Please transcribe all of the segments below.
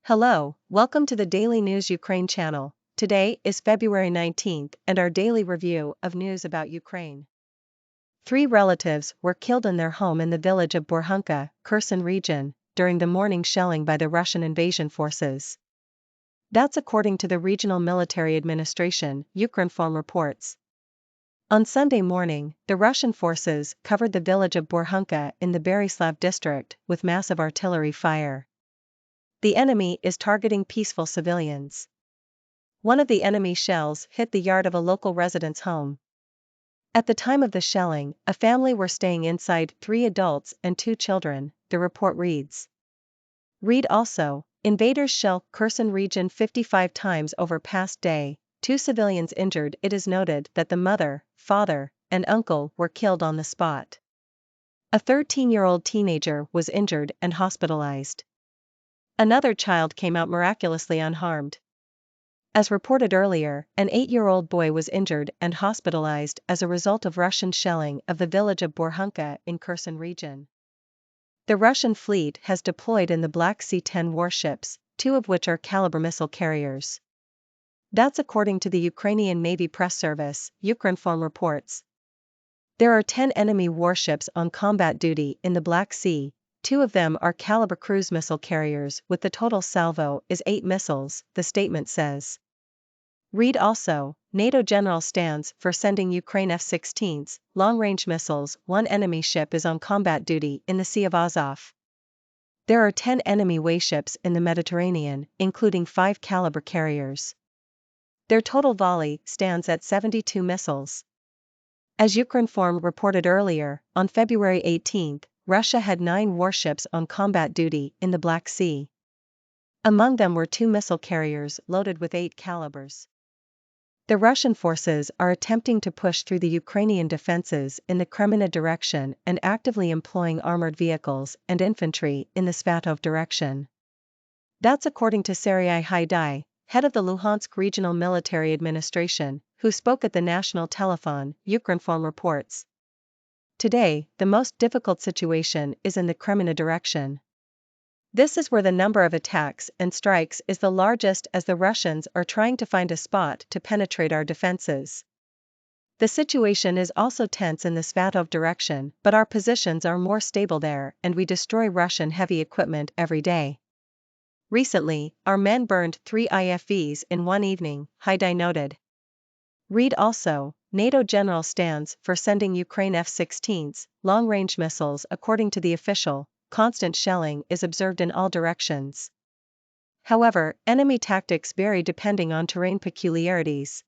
Hello, welcome to the Daily News Ukraine channel. Today is February 19th and our daily review of news about Ukraine. 3 relatives were killed in their home in the village of Borhunka, Kherson region, during the morning shelling by the Russian invasion forces. That's according to the Regional Military Administration, Ukrinform reports. On Sunday morning, the Russian forces covered the village of Borhunka in the Berislav district with massive artillery fire. The enemy is targeting peaceful civilians. One of the enemy shells hit the yard of a local resident's home. At the time of the shelling, a family were staying inside, 3 adults and 2 children, the report reads. Read also, Invaders shell Kherson region 55 times over past day, 2 civilians injured. It is noted that the mother, father, and uncle were killed on the spot. A 13-year-old teenager was injured and hospitalized. Another child came out miraculously unharmed. As reported earlier, an 8-year-old boy was injured and hospitalized as a result of Russian shelling of the village of Borhunka in Kherson region. The Russian fleet has deployed in the Black Sea 10 warships, 2 of which are Kalibrs missile carriers. That's according to the Ukrainian Navy press service, Ukrinform reports. There are 10 enemy warships on combat duty in the Black Sea. 2 of them are Kalibrs cruise missile carriers with the total salvo is 8 missiles, the statement says. Read also, NATO general stands for sending Ukraine F-16s, long-range missiles. 1 enemy ship is on combat duty in the Sea of Azov. There are 10 enemy warships in the Mediterranean, including 5 Kalibrs carriers. Their total volley stands at 72 missiles. As Ukrinform reported earlier, on February 18, Russia had 9 warships on combat duty in the Black Sea. Among them were 2 missile carriers loaded with 8 Kalibrs. The Russian forces are attempting to push through the Ukrainian defenses in the Kreminna direction and actively employing armored vehicles and infantry in the Svatov direction. That's according to Serhiy Haidai, head of the Luhansk Regional Military Administration, who spoke at the national telephone, Ukrinform reports. Today, the most difficult situation is in the Kreminna direction. This is where the number of attacks and strikes is the largest as the Russians are trying to find a spot to penetrate our defenses. The situation is also tense in the Svatov direction, but our positions are more stable there and we destroy Russian heavy equipment every day. Recently, our men burned 3 IFVs in one evening, Haidai noted. Read also, NATO general stands for sending Ukraine F-16s, long-range missiles. According to the official, constant shelling is observed in all directions. However, enemy tactics vary depending on terrain peculiarities.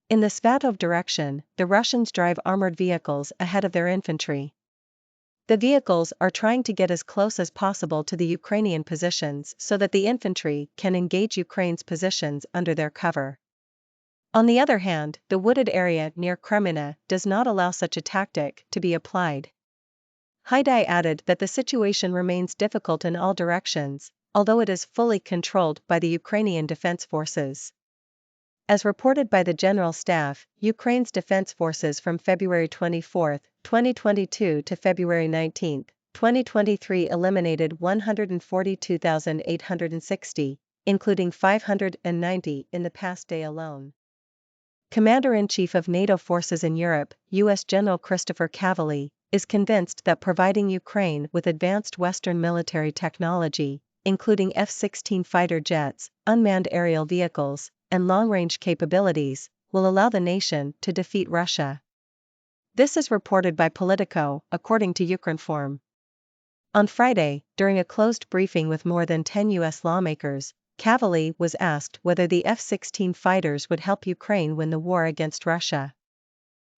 In the Svatov direction, the Russians drive armored vehicles ahead of their infantry. The vehicles are trying to get as close as possible to the Ukrainian positions so that the infantry can engage Ukraine's positions under their cover. On the other hand, the wooded area near Kreminna does not allow such a tactic to be applied. Haidai added that the situation remains difficult in all directions, although it is fully controlled by the Ukrainian defense forces. As reported by the General Staff, Ukraine's defense forces from February 24, 2022 to February 19, 2023 eliminated 142,860, including 590 in the past day alone. Commander-in-Chief of NATO forces in Europe, U.S. General Christopher Cavally, is convinced that providing Ukraine with advanced Western military technology, including F-16 fighter jets, unmanned aerial vehicles, and long-range capabilities, will allow the nation to defeat Russia. This is reported by Politico, according to Ukrinform. On Friday, during a closed briefing with more than 10 U.S. lawmakers, Cavally was asked whether the F-16 fighters would help Ukraine win the war against Russia.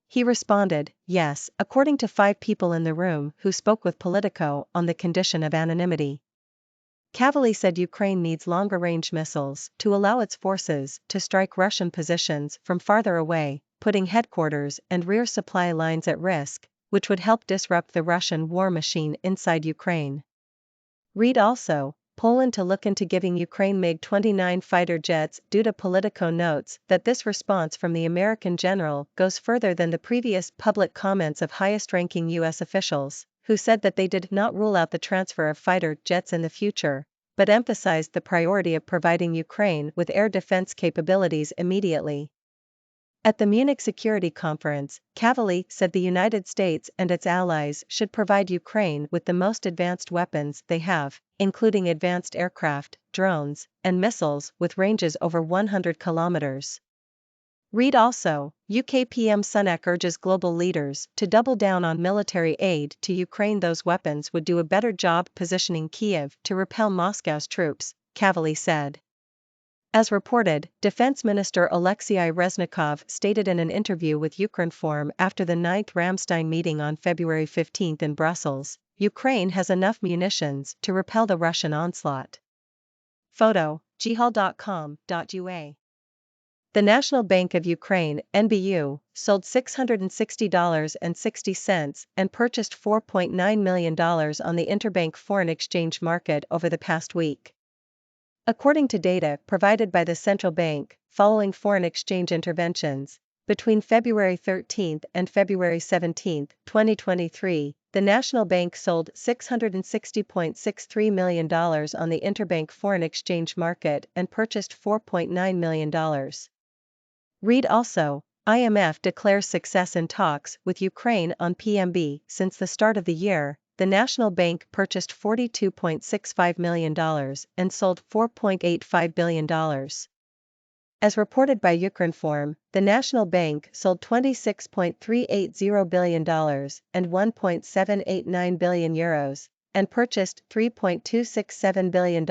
He responded, yes, according to 5 people in the room who spoke with Politico on the condition of anonymity. Cavally said Ukraine needs longer-range missiles to allow its forces to strike Russian positions from farther away, putting headquarters and rear supply lines at risk, which would help disrupt the Russian war machine inside Ukraine. Read also, Poland to look into giving Ukraine MiG-29 fighter jets. Due to Politico notes that this response from the American general goes further than the previous public comments of highest-ranking U.S. officials, who said that they did not rule out the transfer of fighter jets in the future. but emphasized the priority of providing Ukraine with air defense capabilities immediately. At the Munich Security Conference, Cavalli said the United States and its allies should provide Ukraine with the most advanced weapons they have, including advanced aircraft, drones, and missiles with ranges over 100 kilometers. Read also, UK PM Sunak urges global leaders to double down on military aid to Ukraine. Those weapons would do a better job positioning Kyiv to repel Moscow's troops, Cavalli said. As reported, Defense Minister Alexei Reznikov stated in an interview with Ukrinform after the 9th Ramstein meeting on February 15 in Brussels, Ukraine has enough munitions to repel the Russian onslaught. Photo, jihal.com.ua. The National Bank of Ukraine, NBU, sold $660.60 and purchased $4.9 million on the interbank foreign exchange market over the past week. According to data provided by the central bank, following foreign exchange interventions, between February 13 and February 17, 2023, the National Bank sold $660.63 million on the interbank foreign exchange market and purchased $4.9 million. Read also, IMF declares success in talks with Ukraine on PMB. Since the start of the year, the National Bank purchased $42.65 million and sold $4.85 billion. As reported by Ukrinform, the National Bank sold $26.380 billion and €1.789 billion, and purchased $3.267 billion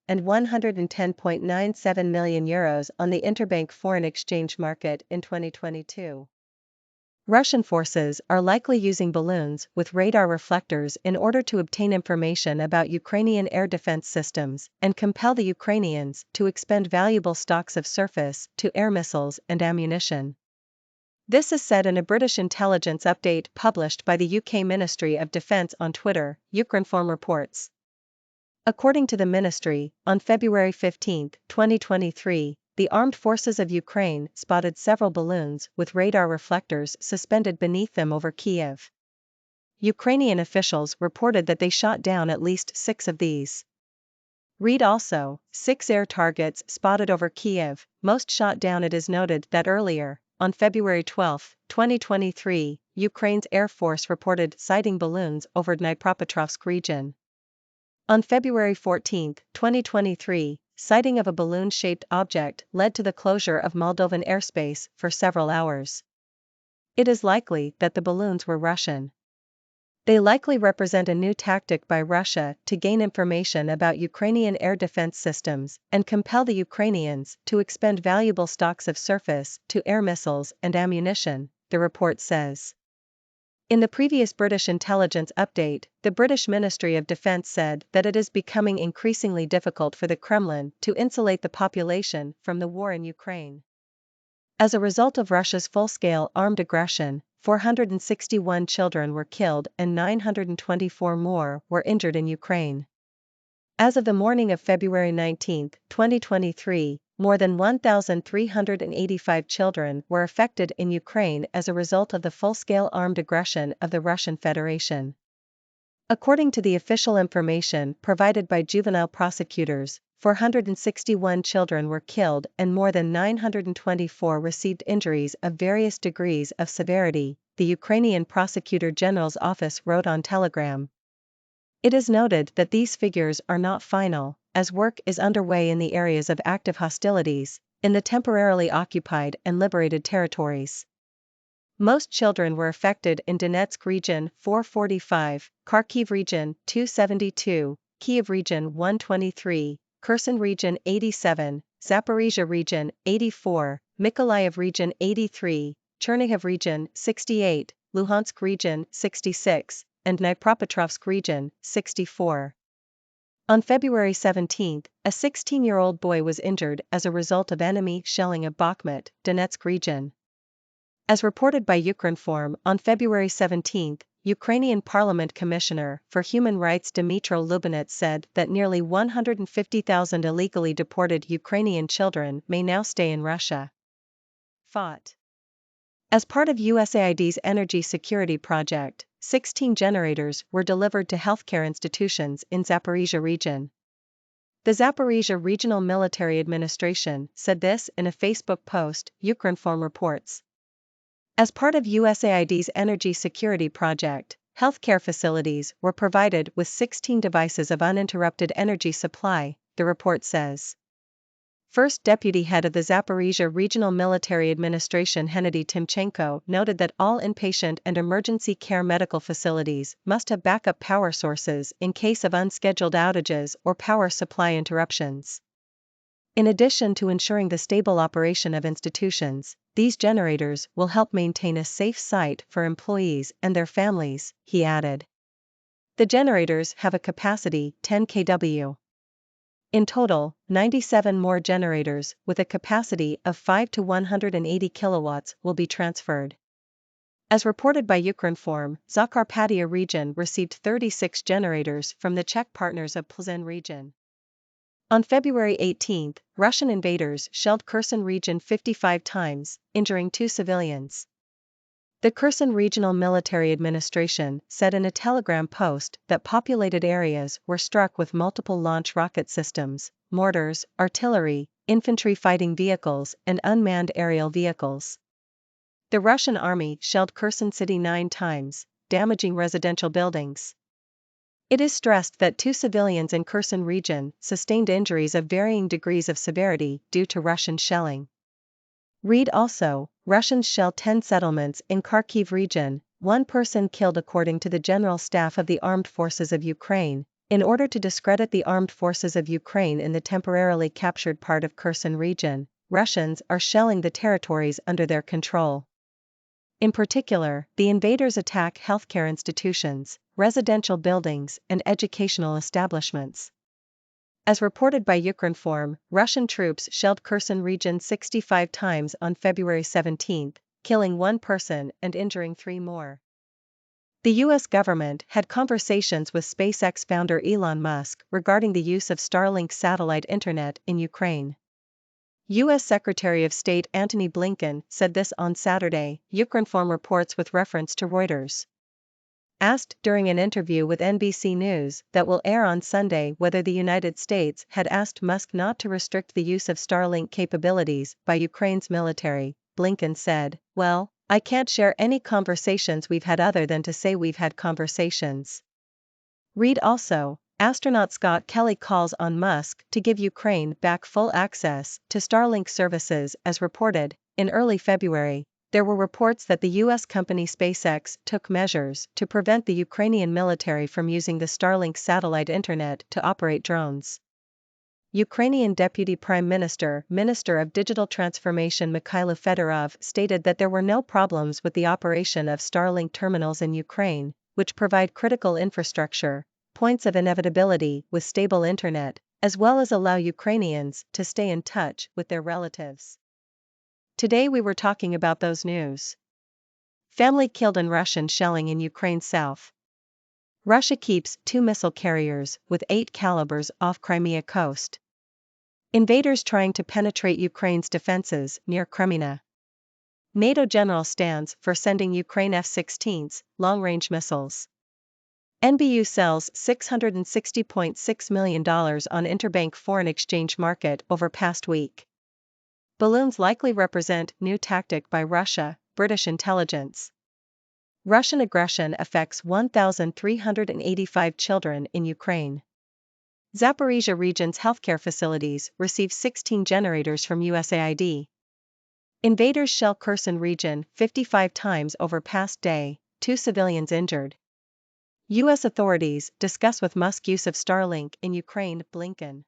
and €110.97 million on the interbank foreign exchange market in 2022. Russian forces are likely using balloons with radar reflectors in order to obtain information about Ukrainian air defense systems and compel the Ukrainians to expend valuable stocks of surface-to-air missiles and ammunition. This is said in a British intelligence update published by the UK Ministry of Defence on Twitter, Ukrinform reports. According to the ministry, on February 15, 2023, the Armed Forces of Ukraine spotted several balloons with radar reflectors suspended beneath them over Kyiv. Ukrainian officials reported that they shot down at least 6 of these. Read also, 6 air targets spotted over Kyiv, most shot down. It is noted that earlier, on February 12, 2023, Ukraine's Air Force reported sighting balloons over Dnipropetrovsk region. On February 14, 2023, sighting of a balloon-shaped object led to the closure of Moldovan airspace for several hours. It is likely that the balloons were Russian. They likely represent a new tactic by Russia to gain information about Ukrainian air defense systems and compel the Ukrainians to expend valuable stocks of surface-to-air missiles and ammunition, the report says. In the previous British intelligence update, the British Ministry of Defence said that it is becoming increasingly difficult for the Kremlin to insulate the population from the war in Ukraine. As a result of Russia's full-scale armed aggression, 461 children were killed and 924 more were injured in Ukraine. As of the morning of February 19, 2023, more than 1,385 children were affected in Ukraine as a result of the full-scale armed aggression of the Russian Federation. According to the official information provided by juvenile prosecutors, 461 children were killed and more than 924 received injuries of various degrees of severity, the Ukrainian Prosecutor General's office wrote on Telegram. It is noted that these figures are not final, as work is underway in the areas of active hostilities, in the temporarily occupied and liberated territories. Most children were affected in Donetsk region 445, Kharkiv region 272, Kyiv region 123, Kherson region 87, Zaporizhzhia region 84, Mykolaiv region 83, Chernihiv region 68, Luhansk region 66, and Dnipropetrovsk region 64. On February 17, a 16-year-old boy was injured as a result of enemy shelling of Bakhmut, Donetsk region. As reported by Ukrinform on February 17, Ukrainian Parliament Commissioner for Human Rights Dmytro Lubinets said that nearly 150,000 illegally deported Ukrainian children may now stay in Russia. Fought. As part of USAID's energy security project, 16 generators were delivered to healthcare institutions in Zaporizhzhia region. The Zaporizhzhia Regional Military Administration said this in a Facebook post, Ukrinform reports. As part of USAID's energy security project, healthcare facilities were provided with 16 devices of uninterrupted energy supply, the report says. First Deputy Head of the Zaporizhzhia Regional Military Administration Hennady Timchenko noted that all inpatient and emergency care medical facilities must have backup power sources in case of unscheduled outages or power supply interruptions. In addition to ensuring the stable operation of institutions, these generators will help maintain a safe site for employees and their families, he added. The generators have a capacity 10 kW. In total, 97 more generators with a capacity of 5 to 180 kilowatts will be transferred. As reported by Ukrinform, Zakarpattia region received 36 generators from the Czech partners of Plzeň region. On February 18, Russian invaders shelled Kherson region 55 times, injuring 2 civilians. The Kherson Regional Military Administration said in a Telegram post that populated areas were struck with multiple launch rocket systems, mortars, artillery, infantry fighting vehicles, and unmanned aerial vehicles. The Russian army shelled Kherson city 9 times, damaging residential buildings. It is stressed that 2 civilians in Kherson region sustained injuries of varying degrees of severity due to Russian shelling. Read also, Russians shell 10 settlements in Kharkiv region, 1 person killed according to the General Staff of the Armed Forces of Ukraine, in order to discredit the Armed Forces of Ukraine in the temporarily captured part of Kherson region. Russians are shelling the territories under their control. In particular, the invaders attack healthcare institutions, residential buildings, and educational establishments. As reported by Ukrinform, Russian troops shelled Kherson region 65 times on February 17, killing 1 person and injuring 3 more. The U.S. government had conversations with SpaceX founder Elon Musk regarding the use of Starlink satellite internet in Ukraine. U.S. Secretary of State Antony Blinken said this on Saturday, Ukrinform reports with reference to Reuters. Asked during an interview with NBC News that will air on Sunday whether the United States had asked Musk not to restrict the use of Starlink capabilities by Ukraine's military, Blinken said, "Well, I can't share any conversations we've had other than to say we've had conversations." Read also, astronaut Scott Kelly calls on Musk to give Ukraine back full access to Starlink services. As reported, in early February, there were reports that the U.S. company SpaceX took measures to prevent the Ukrainian military from using the Starlink satellite internet to operate drones. Ukrainian Deputy Prime Minister, Minister of Digital Transformation Mikhailo Fedorov stated that there were no problems with the operation of Starlink terminals in Ukraine, which provide critical infrastructure, points of inevitability with stable internet, as well as allow Ukrainians to stay in touch with their relatives. Today we were talking about those news. Family killed in Russian shelling in Ukraine south. Russia keeps 2 missile carriers with 8 Kalibrs off Crimea coast. Invaders trying to penetrate Ukraine's defenses near Kreminna. NATO general stands for sending Ukraine F-16s, long-range missiles. NBU sells $660.6 million on interbank foreign exchange market over past week. Balloons likely represent new tactic by Russia, British intelligence. Russian aggression affects 1,385 children in Ukraine. Zaporizhzhia region's healthcare facilities receive 16 generators from USAID. Invaders shell Kherson region 55 times over past day, 2 civilians injured. U.S. authorities discuss with Musk use of Starlink in Ukraine. Blinken.